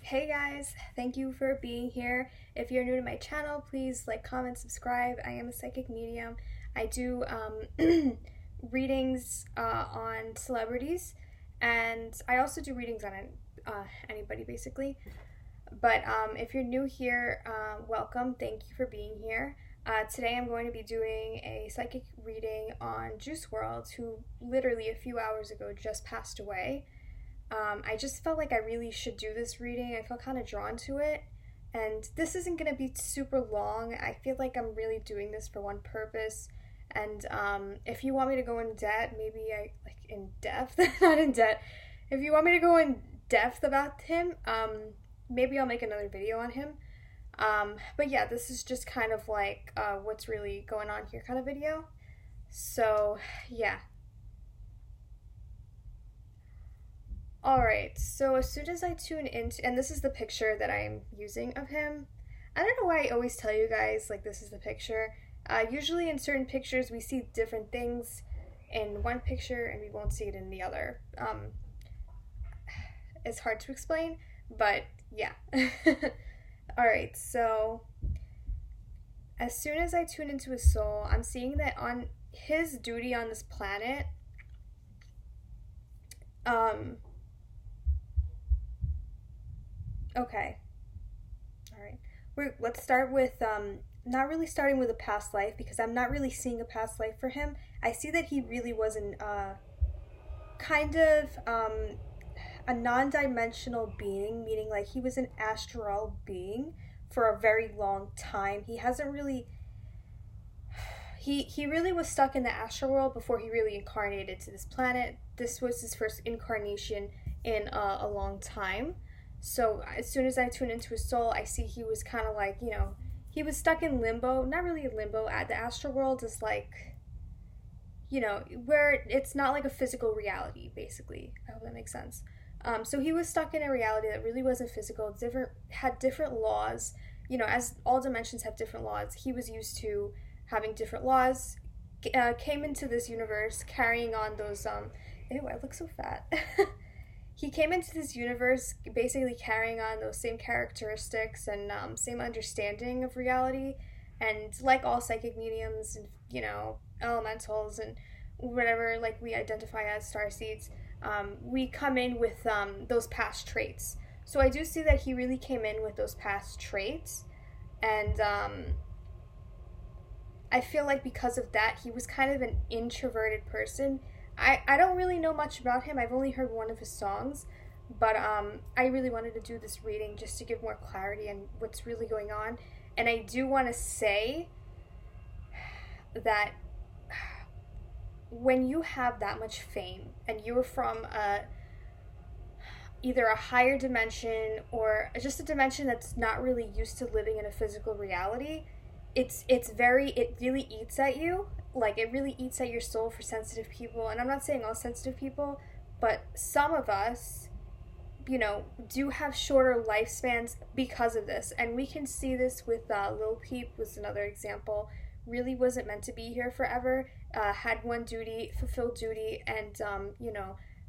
Hey guys, thank you for being here. If you're new to my channel, please like, comment, subscribe. I am a psychic medium. I do readings on celebrities, and I also do readings on anybody basically. But if you're new here, welcome. Thank you for being here. Today I'm going to be doing a psychic reading on Juice WRLD, who literally a few hours ago just passed away. I just felt like I really should do this reading. I felt kind of drawn to it. And this isn't going to be super long. I feel like I'm really doing this for one purpose. And if you want me to go in depth, in depth, not in debt. If you want me to go in depth about him, maybe I'll make another video on him. But yeah, this is just kind of like what's really going on here kind of video. So yeah. Alright, so as soon as I tune into, and this is the picture that I'm using of him. I don't know why I always tell you guys, like, this is the picture. Usually in certain pictures we see different things in one picture and we won't see it in the other. It's hard to explain, but yeah. Alright, so as soon as I tune into his soul, I'm seeing that on his duty on this planet, okay. Alright. Let's start with, not really starting with a past life, because I'm not really seeing a past life for him. I see that he really was a non-dimensional being, meaning like he was an astral being for a very long time. He hasn't really... He really was stuck in the astral world before he really incarnated to this planet. This was his first incarnation in a long time. So as soon as I tune into his soul, I see he was kind of like, he was stuck in limbo. Not really in limbo. The astral world is like, where it's not like a physical reality, basically. I hope that makes sense. So he was stuck in a reality that really wasn't physical. Had different laws. As all dimensions have different laws, he was used to having different laws. Came into this universe carrying on those, ew, I look so fat. He came into this universe basically carrying on those same characteristics and same understanding of reality. And like all psychic mediums and, elementals and whatever, like we identify as starseeds, we come in with those past traits. So I do see that he really came in with those past traits. And I feel like because of that, he was kind of an introverted person. I don't really know much about him. I've only heard one of his songs, but I really wanted to do this reading just to give more clarity on what's really going on. And I do want to say that when you have that much fame and you're from either a higher dimension or just a dimension that's not really used to living in a physical reality, it really eats at you. Like, it really eats at your soul for sensitive people. And I'm not saying all sensitive people, but some of us, do have shorter lifespans because of this. And we can see this with Lil Peep was another example. Really wasn't meant to be here forever. Had one duty, fulfilled duty, and,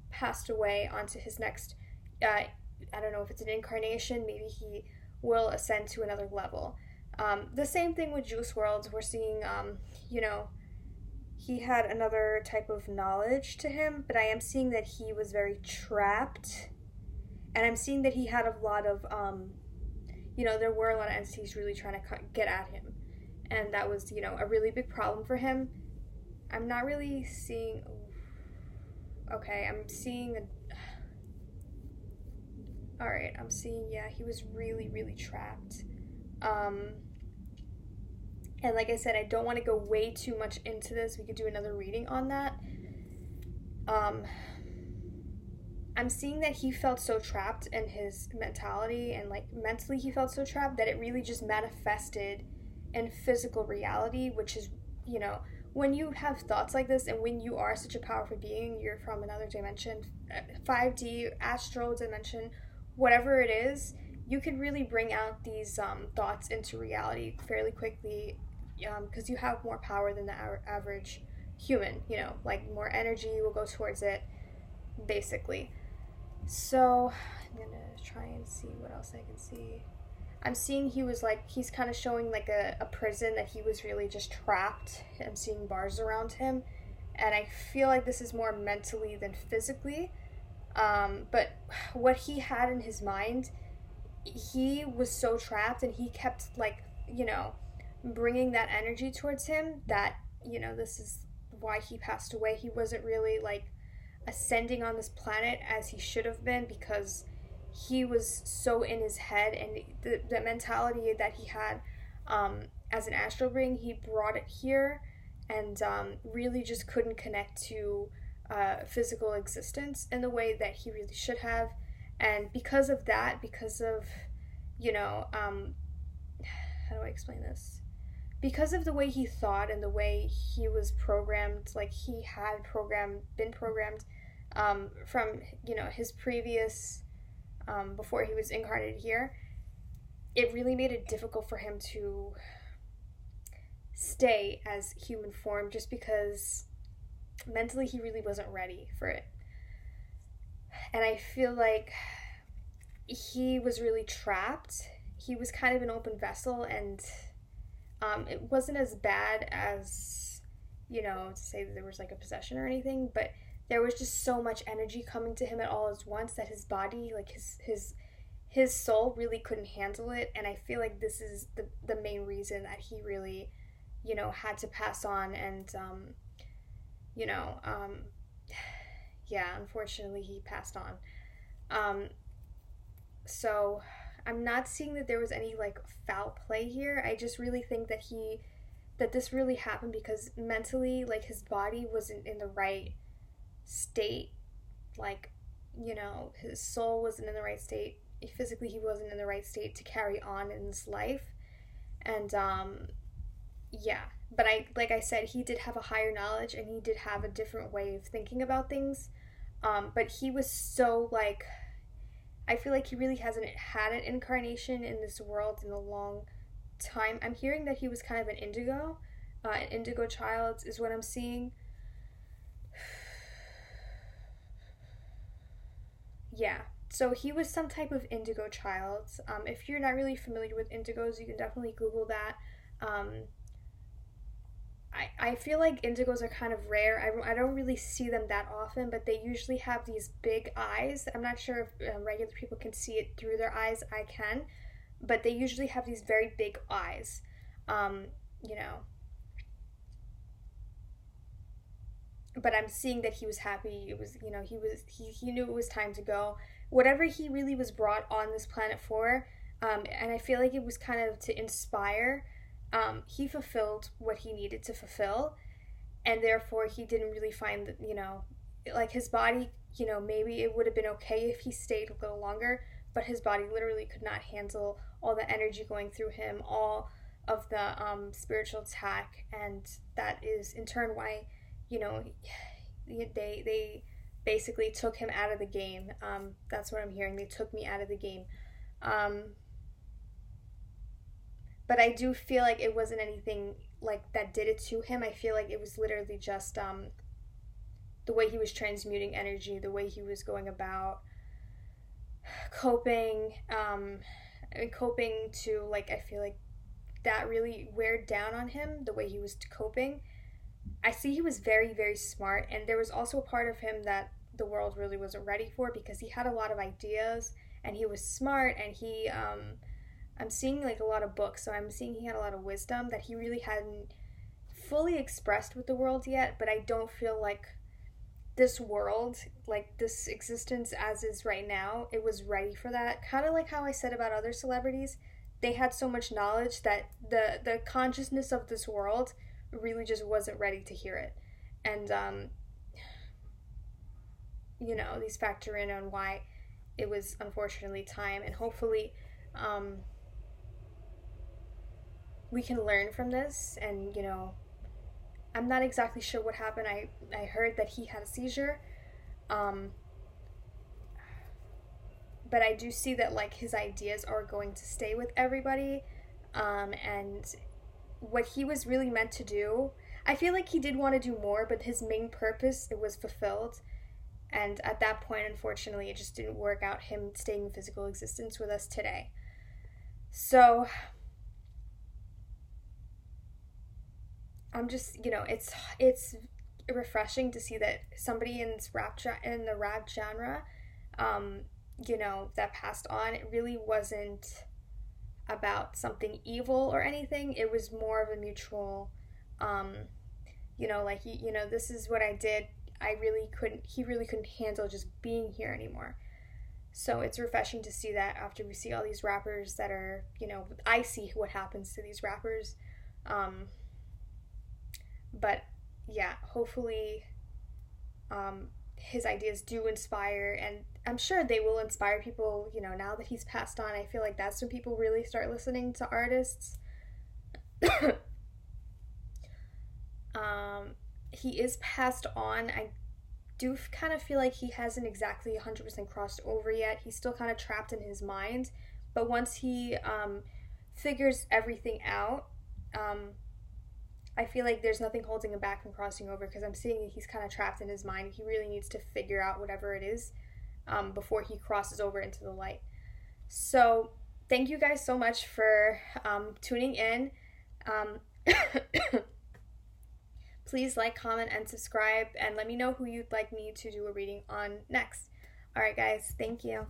passed away onto his next, I don't know if it's an incarnation. Maybe he will ascend to another level. The same thing with Juice WRLD. We're seeing, he had another type of knowledge to him, but I am seeing that he was very trapped. And I'm seeing that he had a lot of, there were a lot of entities really trying to get at him. And that was, a really big problem for him. I'm not really seeing... Okay, I'm seeing... Alright, I'm seeing, yeah, he was really, really trapped. And like I said, I don't want to go way too much into this. We could do another reading on that. I'm seeing that he felt so trapped in his mentality, and like mentally he felt so trapped that it really just manifested in physical reality, which is, when you have thoughts like this and when you are such a powerful being, you're from another dimension, 5D, astral dimension, whatever it is, you could really bring out these thoughts into reality fairly quickly, because you have more power than the average human, like more energy will go towards it, basically. So I'm gonna try and see what else I can see. I'm seeing he's kind of showing like a prison that he was really just trapped. I'm seeing bars around him, and I feel like this is more mentally than physically. But what he had in his mind, he was so trapped, and he kept like, bringing that energy towards him that, this is why he passed away. He wasn't really like ascending on this planet as he should have been, because he was so in his head, and the mentality that he had as an astral being, he brought it here, and really just couldn't connect to physical existence in the way that he really should have. And because of that, because of, how do I explain this? Because of the way he thought and the way he was programmed, like he had been programmed from, his previous, before he was incarnated here, it really made it difficult for him to stay as human form, just because mentally he really wasn't ready for it. And I feel like he was really trapped. He was kind of an open vessel, and it wasn't as bad as, to say that there was like a possession or anything, but there was just so much energy coming to him at all at once that his body, like his soul really couldn't handle it. And I feel like this is the main reason that he really, had to pass on. And yeah, unfortunately he passed on. So I'm not seeing that there was any like foul play here. I just really think that this really happened because mentally, like, his body wasn't in the right state. Like, his soul wasn't in the right state. Physically he wasn't in the right state to carry on in this life. And yeah, but like I said, he did have a higher knowledge, and he did have a different way of thinking about things. But he was so like, I feel like he really hasn't had an incarnation in this world in a long time. I'm hearing that he was kind of an indigo child is what I'm seeing. Yeah, so he was some type of indigo child. If you're not really familiar with indigos, you can definitely Google that. I feel like indigos are kind of rare. I don't really see them that often, but they usually have these big eyes. I'm not sure if regular people can see it through their eyes. I can, but they usually have these very big eyes. You know. But I'm seeing that he was happy. It was, he knew it was time to go. Whatever he really was brought on this planet for, and I feel like it was kind of to inspire. He fulfilled what he needed to fulfill, and therefore he didn't really find that, like his body, maybe it would have been okay if he stayed a little longer, but his body literally could not handle all the energy going through him, all of the spiritual attack, and that is in turn why, they basically took him out of the game. That's what I'm hearing. They took me out of the game. But I do feel like it wasn't anything like that did it to him. I feel like it was literally just the way he was transmuting energy, the way he was going about coping, coping to, like, I feel like that really weared down on him, the way he was coping. I see he was very, very smart, and there was also a part of him that the world really wasn't ready for, because he had a lot of ideas, and he was smart, and he, I'm seeing like a lot of books, so I'm seeing he had a lot of wisdom that he really hadn't fully expressed with the world yet, but I don't feel like this world, like this existence as is right now, it was ready for that. Kind of like how I said about other celebrities, they had so much knowledge that the consciousness of this world really just wasn't ready to hear it. And these factor in on why it was unfortunately time, and hopefully we can learn from this. And I'm not exactly sure what happened. I heard that he had a seizure, but I do see that like his ideas are going to stay with everybody, and what he was really meant to do, I feel like he did want to do more, but his main purpose, it was fulfilled. And at that point, unfortunately, it just didn't work out, him staying in physical existence with us today. So I'm just, it's refreshing to see that somebody in the rap genre, that passed on, it really wasn't about something evil or anything. It was more of a mutual, like, this is what I did. He really couldn't handle just being here anymore. So it's refreshing to see that after we see all these rappers that are, I see what happens to these rappers. But yeah, hopefully his ideas do inspire, and I'm sure they will inspire people, now that he's passed on. I feel like that's when people really start listening to artists. He is passed on. I do kind of feel like he hasn't exactly 100% crossed over yet. He's still kind of trapped in his mind. But once he figures everything out, I feel like there's nothing holding him back from crossing over, because I'm seeing he's kind of trapped in his mind. He really needs to figure out whatever it is before he crosses over into the light. So thank you guys so much for tuning in. Please like, comment, and subscribe, and let me know who you'd like me to do a reading on next. All right, guys, thank you.